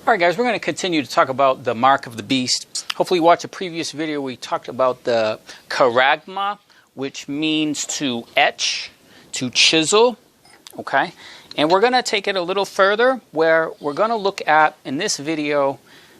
Alright guys, we're going to continue to talk about the mark of the beast. Hopefully you watched a previous video. We talked about the charagma, which means to etch, to chisel, okay? And we're going to take it a little further, where we're going to look at, in this video,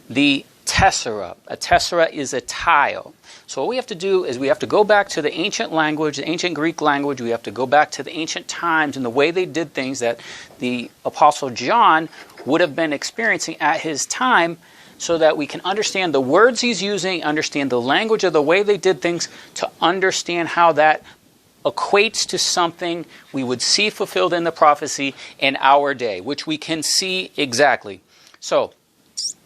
the tessera. A tessera is a tile. So what we have to do is we have to go back to the ancient language, the ancient Greek language. We have to go back to the ancient times and the way they did things that the Apostle John would have been experiencing at his time, so that we can understand the words he's using, understand the language of the way they did things, to understand how that equates to something we would see fulfilled in the prophecy in our day, which we can see exactly. So,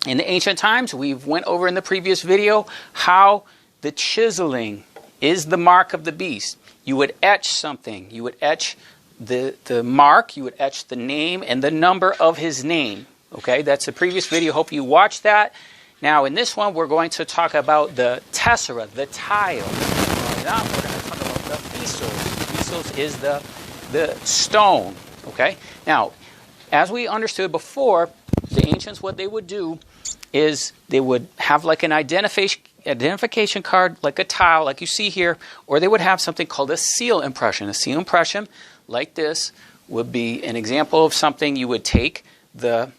in the ancient times, we went over in the previous video how the chiseling is the mark of the beast. You would etch something. You would etch the mark, you would etch the name and the number of his name. Okay, that's the previous video. Hope you watched that. Now, in this one, we're going to talk about the tessera, the tile. Now, we're going to talk about the Psēphizō. Psēphizō is the stone. Okay, now, as we understood before, the ancients, what they would do is they would have like an identification card, like a tile, like you see here, or they would have something called a seal impression. A seal impression, like this, would be an example of something. You would take the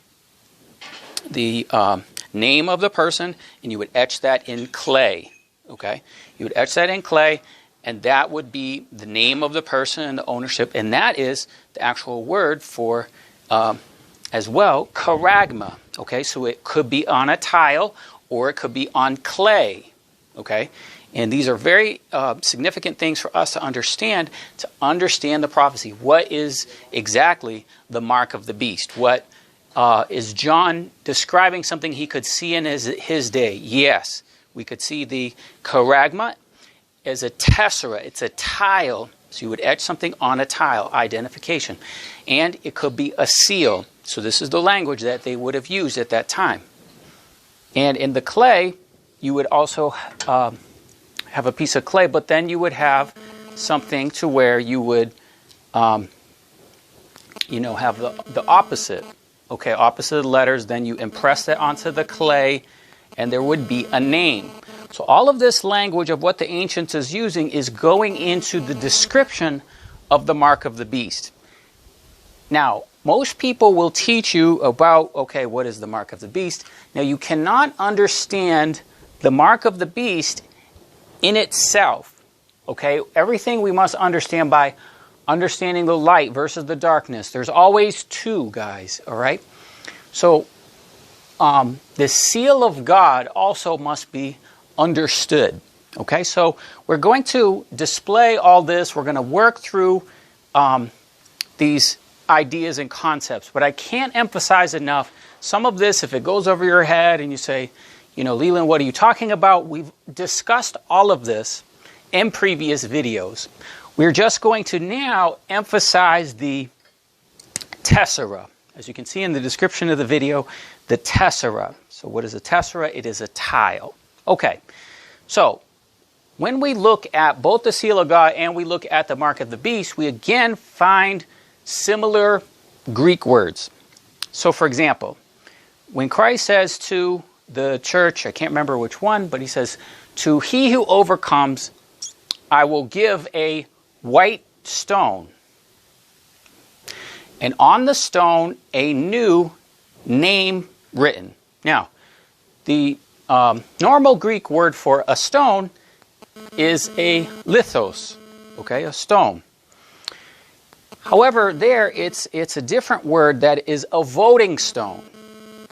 name of the person and you would etch that in clay. Okay, you would etch that in clay, and that would be the name of the person and the ownership, and that is the actual word for as well, charagma. Okay, so it could be on a tile or it could be on clay. Okay, and these are very significant things for us to understand the prophecy. What is exactly the mark of the beast? What is John describing something he could see in his day? Yes, we could see the charagma as a tessera. It's a tile. So you would etch something on a tile, identification. And it could be a seal. So this is the language that they would have used at that time. And in the clay, you would also have a piece of clay, but then you would have something to where you would, have the opposite. Okay, opposite of the letters. Then you impress that onto the clay, and there would be a name. So all of this language of what the ancients is using is going into the description of the mark of the beast. Now, most people will teach you about, okay, what is the mark of the beast? Now, you cannot understand the mark of the beast in itself. Okay, everything we must understand by understanding the light versus the darkness. There's always two, guys, all right? So, the seal of God also must be understood. Okay, so we're going to display all this. We're going to work through these ideas and concepts, but I can't emphasize enough some of this. If it goes over your head and you say, Leeland, what are you talking about? We've discussed all of this in previous videos. We're just going to now emphasize the tessera. As you can see in the description of the video, the tessera. So what is a tessera? It is a tile. Okay, so when we look at both the seal of God and we look at the mark of the beast, we again find similar Greek words. So for example, when Christ says to the church, I can't remember which one, but he says, to he who overcomes, I will give a white stone, and on the stone a new name written. Now, the normal Greek word for a stone is a lithos, okay, a stone. However, there it's a different word that is a voting stone.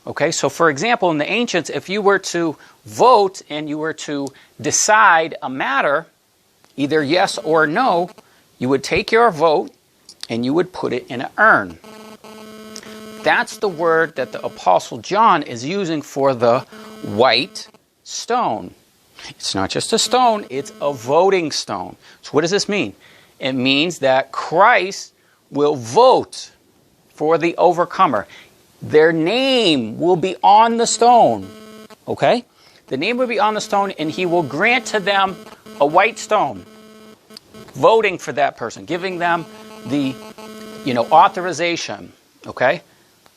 Okay, so for example, in the ancients, if you were to vote and you were to decide a matter, either yes or no, you would take your vote and you would put it in an urn. That's the word that the Apostle John is using for the white stone. It's not just a stone, it's a voting stone. So what does this mean? It means that Christ will vote for the overcomer. Their name will be on the stone. Okay? The name will be on the stone, and he will grant to them a white stone, voting for that person, giving them the authorization. Okay?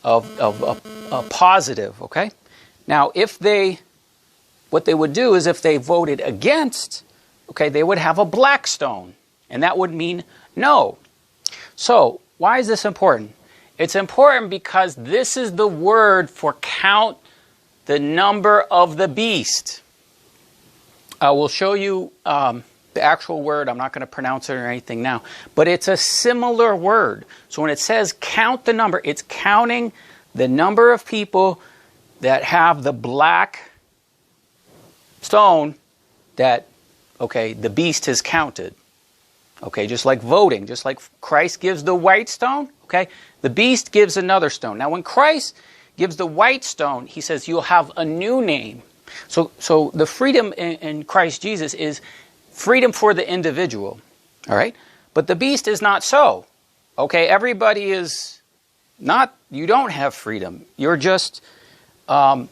a positive, okay? Now, what they would do is if they voted against, okay, they would have a black stone, and that would mean no. So, why is this important? It's important because this is the word for count the number of the beast. I will show you the actual word. I'm not going to pronounce it or anything now, but it's a similar word. So when it says count the number, it's counting the number of people that have the black stone that, okay, the beast has counted. Okay, just like voting, just like Christ gives the white stone, okay, the beast gives another stone. Now, when Christ gives the white stone, he says you'll have a new name. So the freedom in Christ Jesus is freedom for the individual, all right? But the beast is not so, okay? Everybody is not, you don't have freedom. You're just the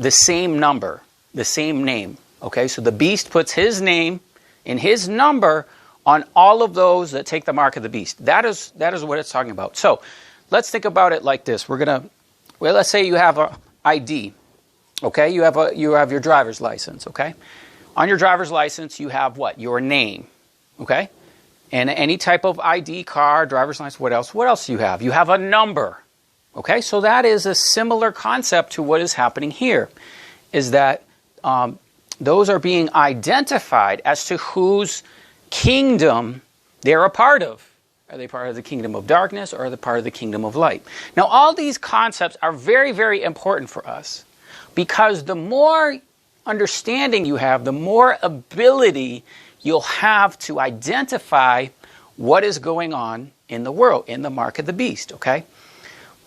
same number, the same name, okay? So the beast puts his name and his number on all of those that take the mark of the beast. That is what it's talking about. So let's think about it like this. Let's say you have an ID, okay? You have your driver's license, okay? On your driver's license, you have what? Your name, okay? And any type of ID card, driver's license, what else? What else do you have? You have a number, okay? So that is a similar concept to what is happening here, is that those are being identified as to whose kingdom they're a part of. Are they part of the kingdom of darkness, or are they part of the kingdom of light? Now, all these concepts are very, very important for us, because the more understanding you have, the more ability you'll have to identify what is going on in the world, in the mark of the beast, okay?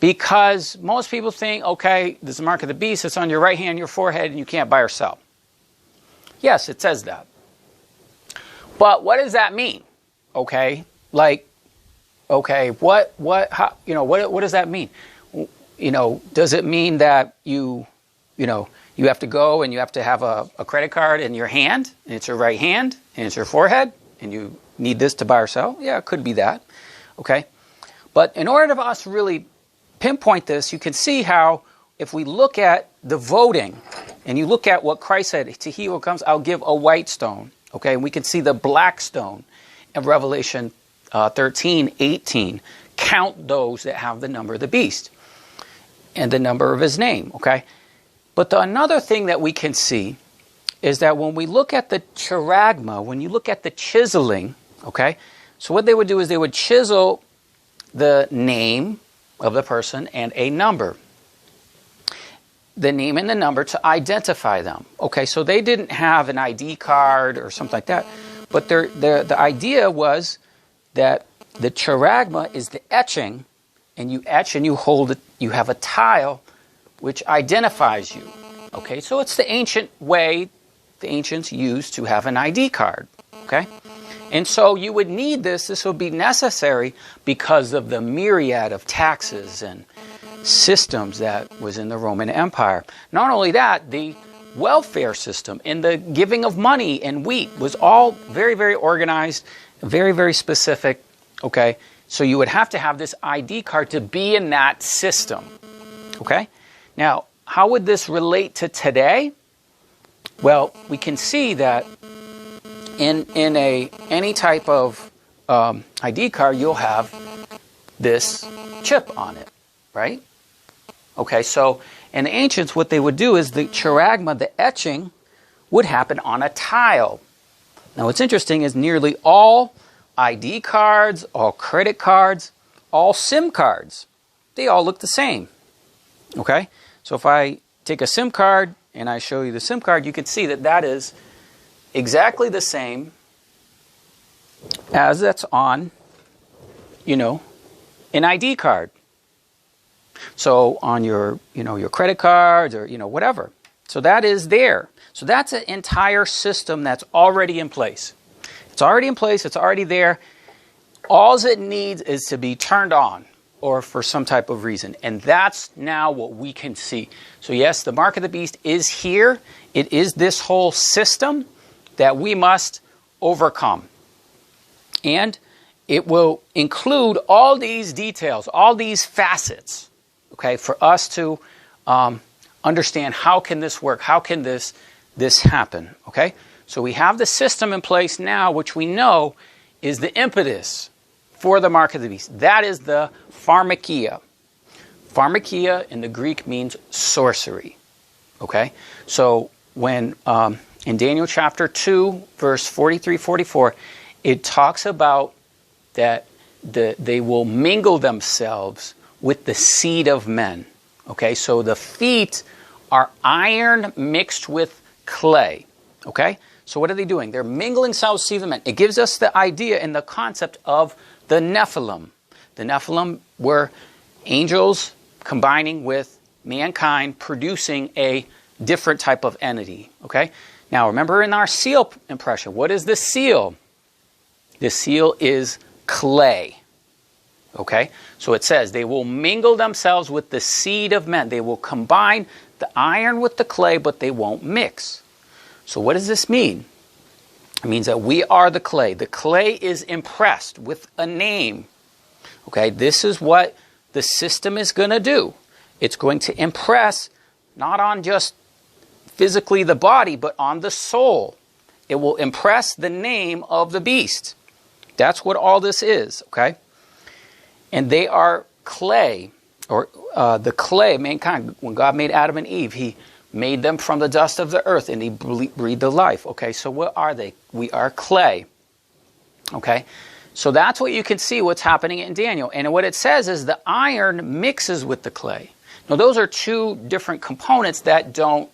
Because most people think, okay, this is the mark of the beast, it's on your right hand, your forehead, and you can't buy or sell. Yes, it says that. But what does that mean? Okay, like, okay, what does that mean? Does it mean that you have to go and you have to have a credit card in your hand, and it's your right hand, and it's your forehead, and you need this to buy or sell? Yeah, it could be that. Okay, but in order for us to really pinpoint this, you can see how if we look at the voting, and you look at what Christ said, to he who comes, I'll give a white stone. Okay, and we can see the black stone in Revelation 13:18. Count those that have the number of the beast and the number of his name. Okay, but another thing that we can see is that when we look at the charagma, when you look at the chiseling, okay, so what they would do is they would chisel the name of the person and a number. The name and the number to identify them. Okay, so they didn't have an ID card or something like that, but the idea was that the charagma is the etching, and you etch and you hold it, you have a tile which identifies you. Okay, so it's the ancient way the ancients used to have an ID card. Okay, and so you would need this would be necessary because of the myriad of taxes and systems that was in the Roman Empire. Not only that, the welfare system and the giving of money and wheat was all very, very organized, very, very specific. Okay, so you would have to have this ID card to be in that system. Okay, now how would this relate to today? Well, we can see that in any type of ID card, you'll have this chip on it, right? Okay, so in the ancients, what they would do is the charagma, the etching, would happen on a tile. Now, what's interesting is nearly all ID cards, all credit cards, all SIM cards, they all look the same. Okay, so if I take a SIM card and I show you the SIM card, you can see that that is exactly the same as that's on, an ID card. So on your credit cards or, whatever. So that is there. So that's an entire system that's already in place. It's already in place. It's already there. All it needs is to be turned on or for some type of reason. And that's now what we can see. So yes, the mark of the beast is here. It is this whole system that we must overcome. And it will include all these details, all these facets, okay, for us to understand how can this work, how can this happen, okay? So we have the system in place now, which we know is the impetus for the mark of the beast. That is the pharmakia. Pharmakia in the Greek means sorcery, okay? So when in Daniel chapter 2, verse 43, 44, it talks about that they will mingle themselves with the seed of men. Okay, so the feet are iron mixed with clay. Okay, so what are they doing? They're mingling themselves with the seed of men. It gives us the idea and the concept of the Nephilim. The Nephilim were angels combining with mankind, producing a different type of entity. Okay, now remember in our seal impression, what is the seal? The seal is clay. Okay, so it says they will mingle themselves with the seed of men. They will combine the iron with the clay, but they won't mix. So what does this mean? It means that we are the clay. The clay is impressed with a name. Okay, this is what the system is going to do. It's going to impress not on just physically the body, but on the soul. It will impress the name of the beast. That's what all this is, okay? And they are clay, or the clay, mankind. When God made Adam and Eve, he made them from the dust of the earth, and he breathed the life. Okay, so what are they? We are clay. Okay, so that's what you can see what's happening in Daniel. And what it says is the iron mixes with the clay. Now, those are two different components that don't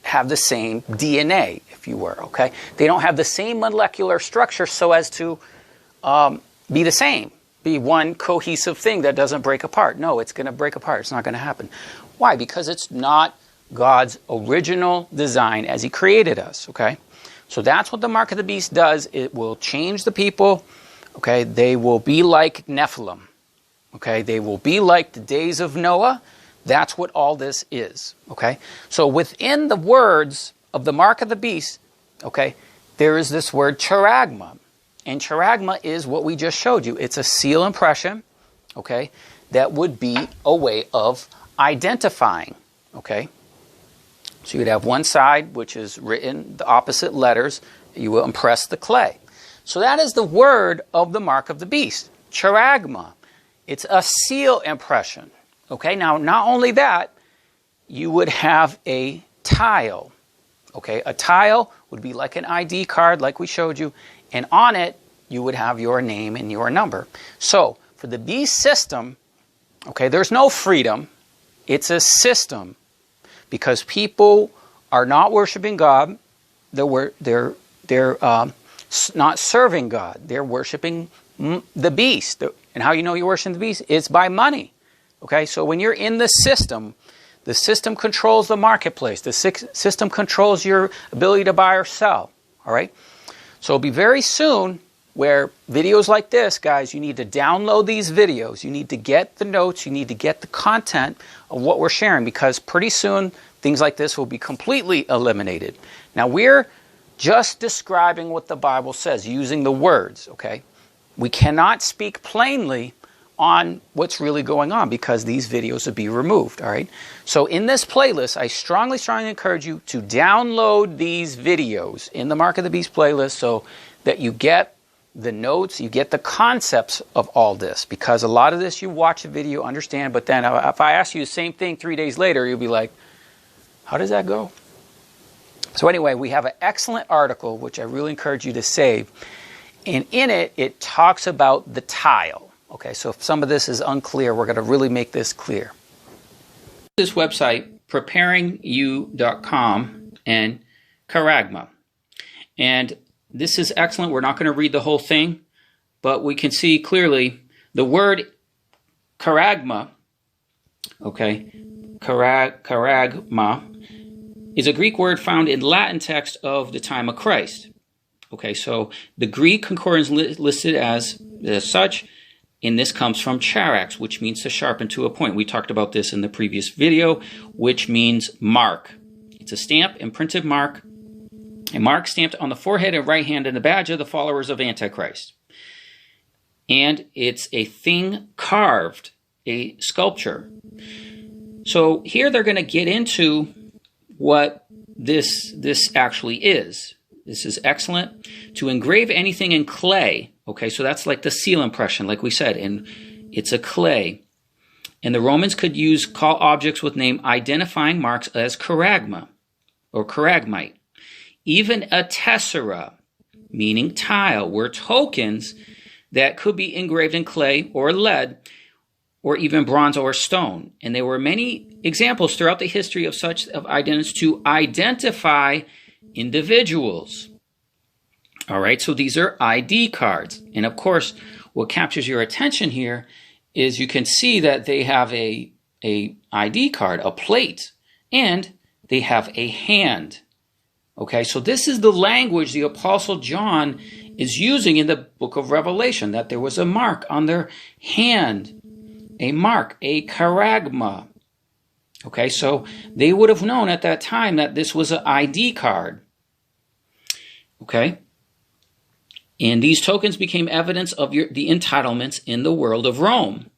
have the same DNA, if you were, okay? They don't have the same molecular structure so as to be the same, be one cohesive thing that doesn't break apart. No, it's going to break apart. It's not going to happen. Why? Because it's not God's original design as he created us, okay? So that's what the mark of the beast does. It will change the people, okay? They will be like Nephilim, okay? They will be like the days of Noah. That's what all this is, okay? So within the words of the mark of the beast, okay, there is this word charagma. And charagma is what we just showed you. It's a seal impression, okay, that would be a way of identifying, okay? So you'd have one side, which is written, the opposite letters, you will impress the clay. So that is the word of the mark of the beast, charagma. It's a seal impression, okay? Now, not only that, you would have a tile, okay? A tile would be like an ID card, like we showed you, and on it, you would have your name and your number. So, for the beast system, okay, there's no freedom. It's a system. Because people are not worshiping God. They're not serving God. They're worshiping the beast. And how you know you're worshiping the beast? It's by money. Okay, so when you're in the system controls the marketplace. The system controls your ability to buy or sell. All right? So it'll be very soon where videos like this, guys, you need to download these videos. You need to get the notes. You need to get the content of what we're sharing, because pretty soon things like this will be completely eliminated. Now, we're just describing what the Bible says using the words, okay? We cannot speak plainly on what's really going on because these videos will be removed, all right? So in this playlist, I strongly encourage you to download these videos in the Mark of the Beast playlist so that you get the notes, you get the concepts of all this, because a lot of this you watch a video, understand, but then if I ask you the same thing 3 days later, you'll be like, how does that go? So anyway, we have an excellent article, which I really encourage you to save, and in it, it talks about the tile. Okay, so if some of this is unclear, we're going to really make this clear. This website, preparingyou.com and charagma. And this is excellent. We're not going to read the whole thing, but we can see clearly the word charagma, okay, charagma, is a Greek word found in Latin text of the time of Christ. Okay, so the Greek concordance listed as such, and this comes from charax, which means to sharpen to a point. We talked about this in the previous video, which means mark. It's a stamp, imprinted mark, a mark stamped on the forehead and right hand and the badge of the followers of Antichrist. and it's a thing carved, a sculpture. So here they're going to get into what this actually is. This is excellent. To engrave anything in clay, okay, so that's like the seal impression, like we said, and it's a clay. And the Romans could call objects with name identifying marks as charagma or charagmite. Even a tessera, meaning tile, were tokens that could be engraved in clay or lead or even bronze or stone. And there were many examples throughout the history of such identities to identify individuals. All right, so these are ID cards. And of course, what captures your attention here is you can see that they have a ID card, a plate, and they have a hand. Okay, so this is the language the Apostle John is using in the book of Revelation, that there was a mark on their hand, a mark, a charagma. Okay, so they would have known at that time that this was an ID card. Okay, and these tokens became evidence of the entitlements in the world of Rome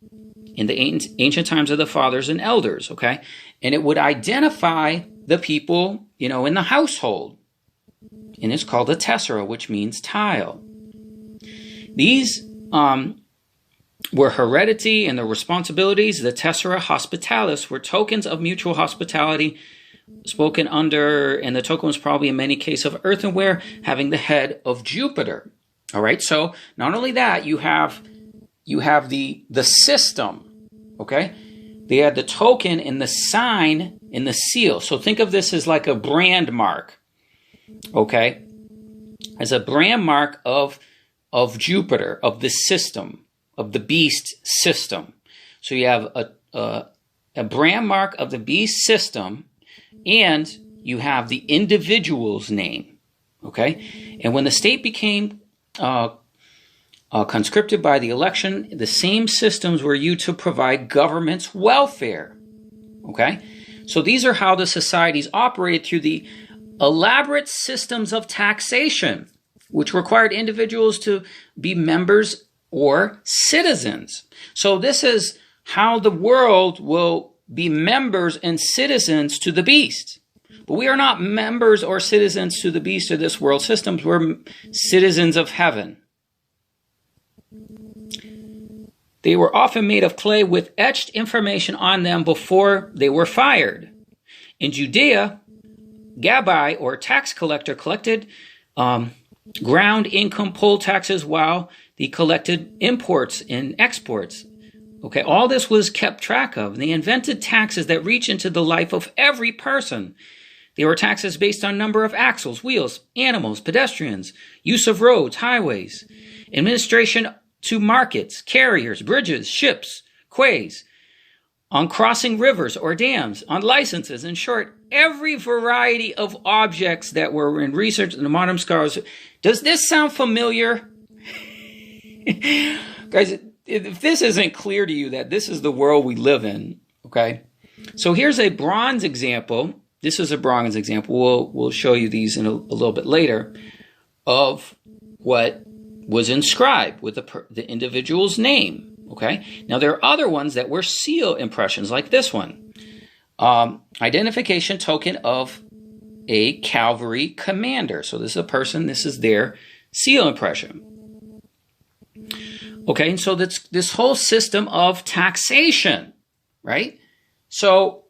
in the ancient times of the fathers and elders. Okay, and it would identify the people, in the household. And it's called a tessera, which means tile. These were heredity and the responsibilities. The tessera hospitalis were tokens of mutual hospitality spoken under, and the token was probably in many cases of earthenware having the head of Jupiter. All right, so not only that, you have the system, okay? They had the token and the sign and the seal. So think of this as like a brand mark, okay? As a brand mark of Jupiter, of the system, of the beast system. So you have a brand mark of the beast system, and you have the individual's name, okay? And when the state became conscripted by the election, the same systems were used to provide government's welfare, okay? So these are how the societies operated through the elaborate systems of taxation, which required individuals to be members or citizens. So this is how the world will be members and citizens to the beast. But we are not members or citizens to the beast or this world systems. We're citizens of heaven. They were often made of clay with etched information on them before they were fired. In Judea, Gabbai, or tax collector, collected ground income poll taxes while they collected imports and exports. Okay, all this was kept track of. They invented taxes that reach into the life of every person. They were taxes based on number of axles, wheels, animals, pedestrians, use of roads, highways, administration to markets, carriers, bridges, ships, quays, on crossing rivers or dams, on licenses, in short, every variety of objects that were in research in the modern scholars. Does this sound familiar? Guys, if this isn't clear to you that this is the world we live in, okay? So here's a bronze example. This is a bronze example. We'll show you these in a little bit later of what was inscribed with the individual's name, okay? Now, there are other ones that were seal impressions, like this one. Identification token of a cavalry commander. So this is a person, this is their seal impression. Okay, and so that's this whole system of taxation, right? So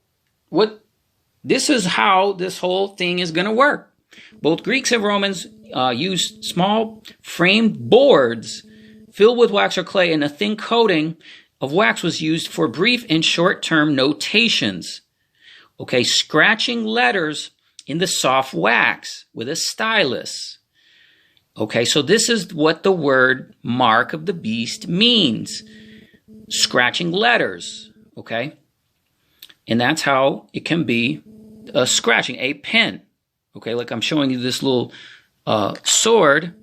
this is how this whole thing is going to work. Both Greeks and Romans used small framed boards filled with wax or clay, and a thin coating of wax was used for brief and short-term notations. Okay, scratching letters in the soft wax with a stylus. Okay, so this is what the word mark of the beast means. Scratching letters, okay? And that's how it can be scratching, a pen. Okay, like I'm showing you this little sword.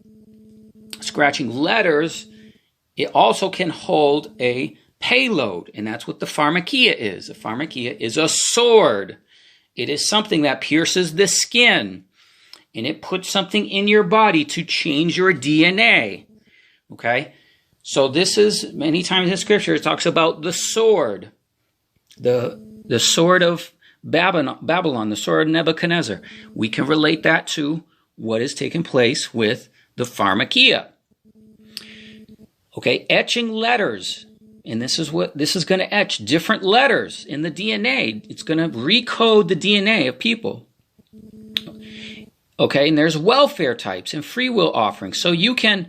Scratching letters, it also can hold a payload, and that's what the pharmakia is. The pharmakia is a sword. It is something that pierces the skin, and it puts something in your body to change your DNA, okay? So this is, many times in Scripture, it talks about the sword. The sword of Babylon, the sword of Nebuchadnezzar. We can relate that to what is taking place with the pharmakia. Okay, etching letters. And this is going to etch different letters in the DNA. It's going to recode the DNA of people. Okay, and there's welfare types and free will offerings. So you can,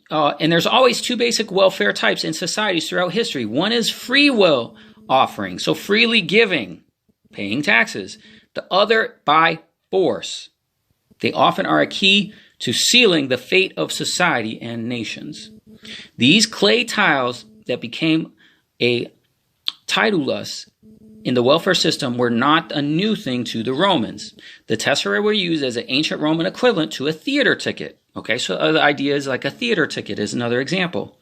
and there's always two basic welfare types in societies throughout history. One is free will offering, so freely giving, paying taxes. The other, by force. They often are a key to sealing the fate of society and nations. These clay tiles that became a titulus in the welfare system were not a new thing to the Romans. The Tesserae were used as an ancient Roman equivalent to a theater ticket. Okay, so the idea is like a theater ticket is another example.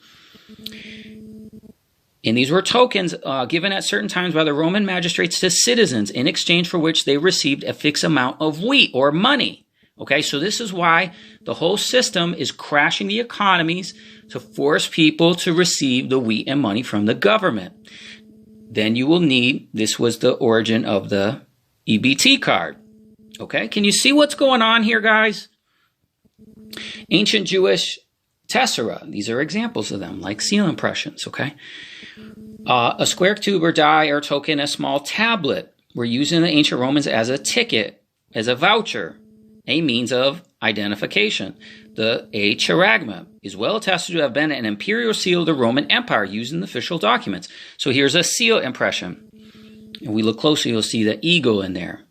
And these were tokens given at certain times by the Roman magistrates to citizens in exchange for which they received a fixed amount of wheat or money. Okay, so this is why the whole system is crashing the economies to force people to receive the wheat and money from the government. Then you will need, this was the origin of the EBT card. Okay, can you see what's going on here, guys? Ancient Jewish tessera, these are examples of them, like seal impressions, okay? A square tube or die or token, a small tablet, were used in the ancient Romans as a ticket, as a voucher, a means of identification. A charagma is well attested to have been an imperial seal of the Roman Empire used in official documents. So here's a seal impression. And we look closely, you'll see the eagle in there.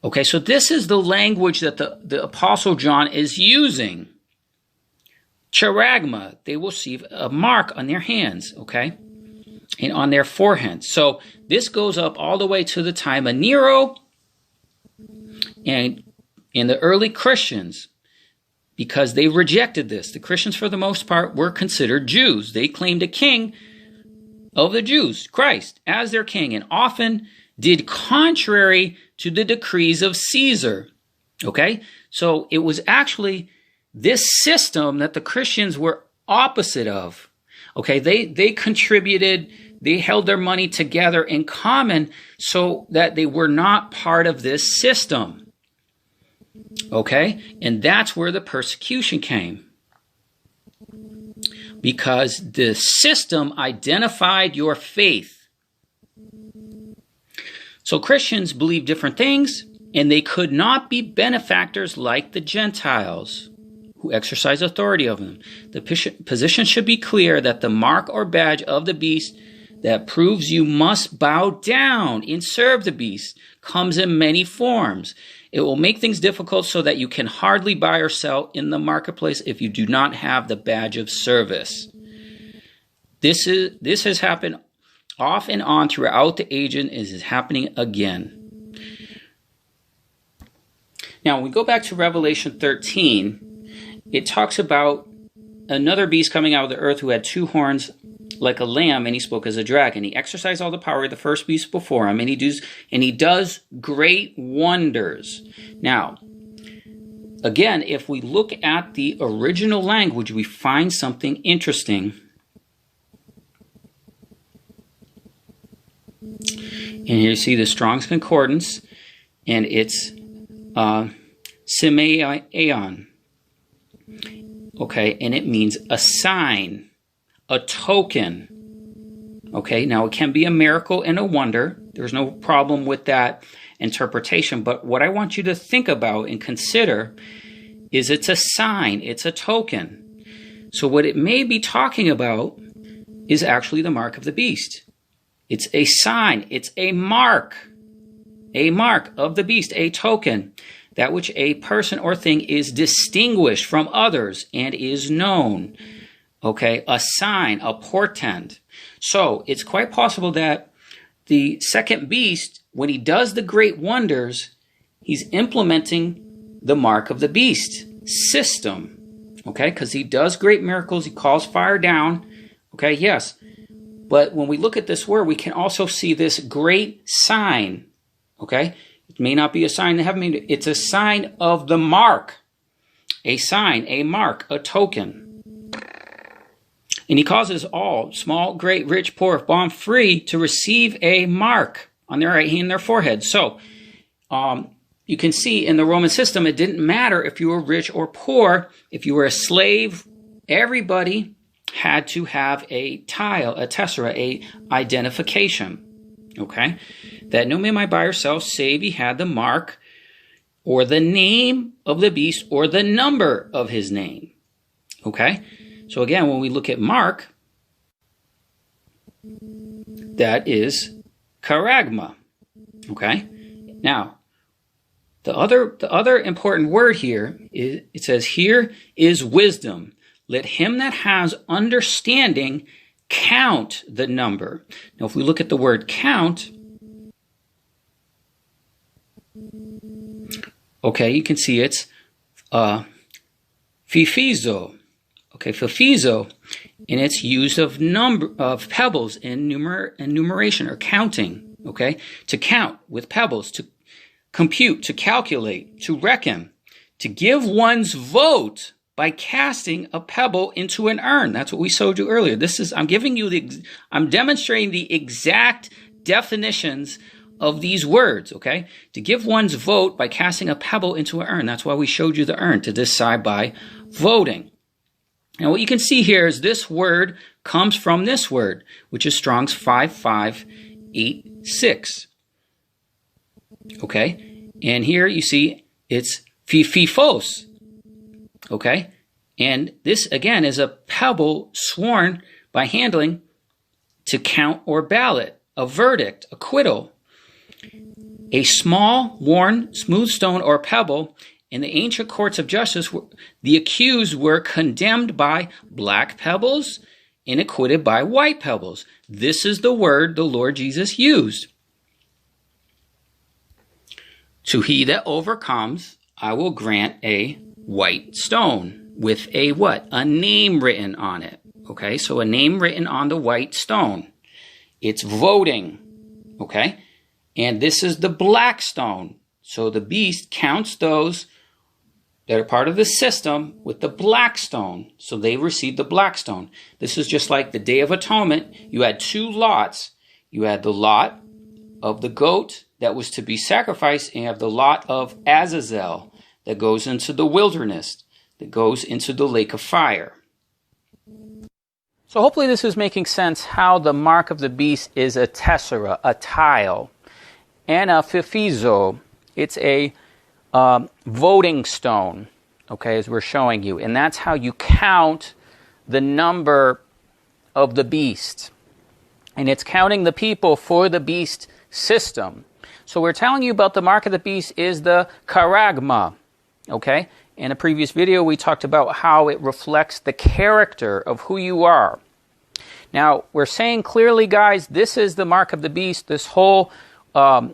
Okay, so this is the language that the Apostle John is using. Charagma, they will receive a mark on their hands, okay? And on their foreheads. So this goes up all the way to the time of Nero and in the early Christians, because they rejected this. The Christians, for the most part, were considered Jews. They claimed a king of the Jews, Christ, as their king, and often did contrary to the decrees of Caesar. Okay? So it was actually this system that the Christians were opposite of. Okay? They contributed, they held their money together in common so that they were not part of this system. Okay? And that's where the persecution came. Because the system identified your faith. So Christians believed different things, and they could not be benefactors like the Gentiles who exercise authority over them. The position should be clear that the mark or badge of the beast that proves you must bow down and serve the beast comes in many forms. It will make things difficult so that you can hardly buy or sell in the marketplace if you do not have the badge of service. This has happened off and on throughout the ages and is happening again. Now, when we go back to Revelation 13, it talks about another beast coming out of the earth who had two horns like a lamb, and he spoke as a dragon. He exercised all the power of the first beast before him, and he does great wonders. Now, again, if we look at the original language, we find something interesting. And here you see the Strong's Concordance, and it's Semeion. Okay, and it means a sign, a token. Okay, now it can be a miracle and a wonder. There's no problem with that interpretation. But what I want you to think about and consider is it's a sign, it's a token. So what it may be talking about is actually the mark of the beast. It's a sign, it's a mark of the beast, a token, that which a person or thing is distinguished from others and is known. Okay, a sign, a portent. So it's quite possible that the second beast, when he does the great wonders, he's implementing the mark of the beast system. Okay, because he does great miracles, he calls fire down. Okay, yes. But when we look at this word, we can also see this great sign. Okay, it may not be a sign in heaven, it's a sign of the mark. A sign, a mark, a token. And he causes all, small, great, rich, poor, bond, free, to receive a mark on their right hand and their forehead. So you can see in the Roman system, it didn't matter if you were rich or poor. If you were a slave, everybody had to have a tile, a tessera, a identification. Okay? That no man might buy or sell, save he had the mark or the name of the beast or the number of his name. Okay? So again, when we look at mark, that is charagma. Okay? Now, the other important word here is, it says, here is wisdom. Let him that has understanding count the number. Now, if we look at the word count, okay, you can see it's Psēphizō. Okay, Psēphizō, and it's used of pebbles in numeration or counting. Okay, to count with pebbles, to compute, to calculate, to reckon, to give one's vote by casting a pebble into an urn. That's what we showed you earlier. I'm demonstrating the exact definitions of these words, okay? To give one's vote by casting a pebble into an urn. That's why we showed you the urn, to decide by voting. Now what you can see here is this word comes from this word, which is Strong's 5586. Okay? And here you see it's Psēphizō. Okay? And this, again, is a pebble sworn by handling to count or ballot, a verdict, acquittal. A small, worn, smooth stone or pebble. In the ancient courts of justice, the accused were condemned by black pebbles and acquitted by white pebbles. This is the word the Lord Jesus used. To he that overcomes, I will grant a white stone with a what? A name written on it. Okay, so a name written on the white stone. It's voting. Okay, and this is the black stone. So the beast counts those that are part of the system with the black stone. So they receive the black stone. This is just like the Day of Atonement. You had two lots. You had the lot of the goat that was to be sacrificed, and you have the lot of Azazel that goes into the wilderness, that goes into the lake of fire. So hopefully this is making sense how the mark of the beast is a tessera, a tile, and a Psēphizō. It's a voting stone, okay, as we're showing you. And that's how you count the number of the beast. And it's counting the people for the beast system. So we're telling you about the mark of the beast is the charagma, okay? In a previous video, we talked about how it reflects the character of who you are. Now, we're saying clearly, guys, this is the mark of the beast, this whole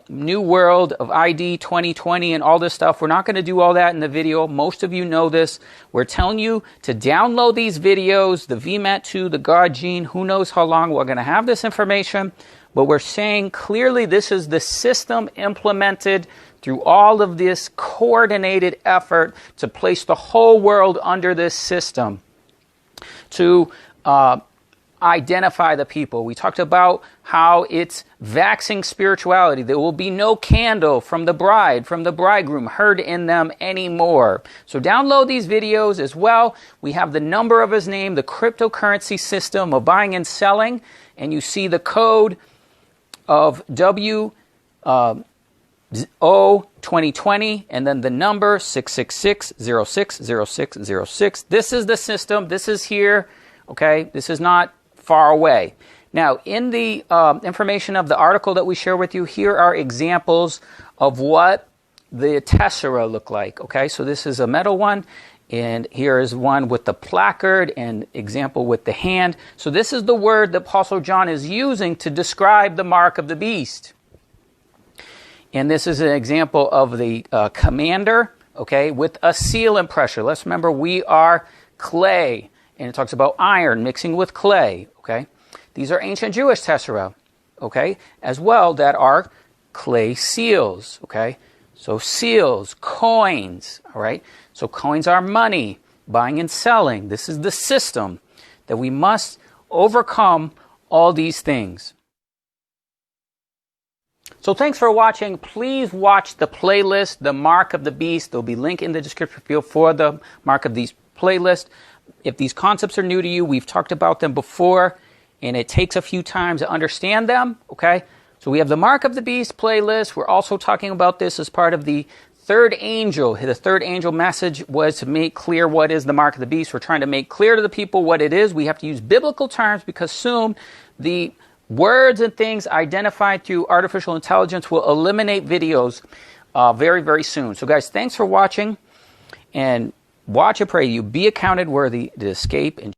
new world of ID 2020 and all this stuff. We're not going to do all that in the video. Most of you know this. We're telling you to download these videos, the VMAT2, the God Gene. Who knows how long we're going to have this information. But we're saying clearly this is the system implemented through all of this coordinated effort to place the whole world under this system, to identify the people. We talked about how it's vaxing spirituality. There will be no candle from the bride, from the bridegroom heard in them anymore. So download these videos as well. We have the number of his name, the cryptocurrency system of buying and selling, and you see the code of WO2020, and then the number 666060606. This is the system. This is here. Okay, this is not far away. Now, in the information of the article that we share with you, here are examples of what the tessera look like. Okay, so this is a metal one, and here is one with the placard and example with the hand. So this is the word that Apostle John is using to describe the mark of the beast. And this is an example of the commander, okay, with a seal and pressure. Let's remember we are clay. And it talks about iron mixing with clay, okay? These are ancient Jewish tessera, okay, as well, that are clay seals, okay? So seals, coins, all right? So coins are money, buying and selling. This is the system. that we must overcome all these things. So thanks for watching. Please watch the playlist, The Mark of the Beast. There'll be a link in the description field for the Mark of the Beast playlist. If these concepts are new to you, we've talked about them before, and it takes a few times to understand them, okay? So we have the Mark of the Beast playlist. We're also talking about this as part of the third angel. The third angel message was to make clear what is the Mark of the Beast. We're trying to make clear to the people what it is. We have to use biblical terms because soon the words and things identified through artificial intelligence will eliminate videos very, very soon. So guys, thanks for watching, and watch and pray you be accounted worthy to escape and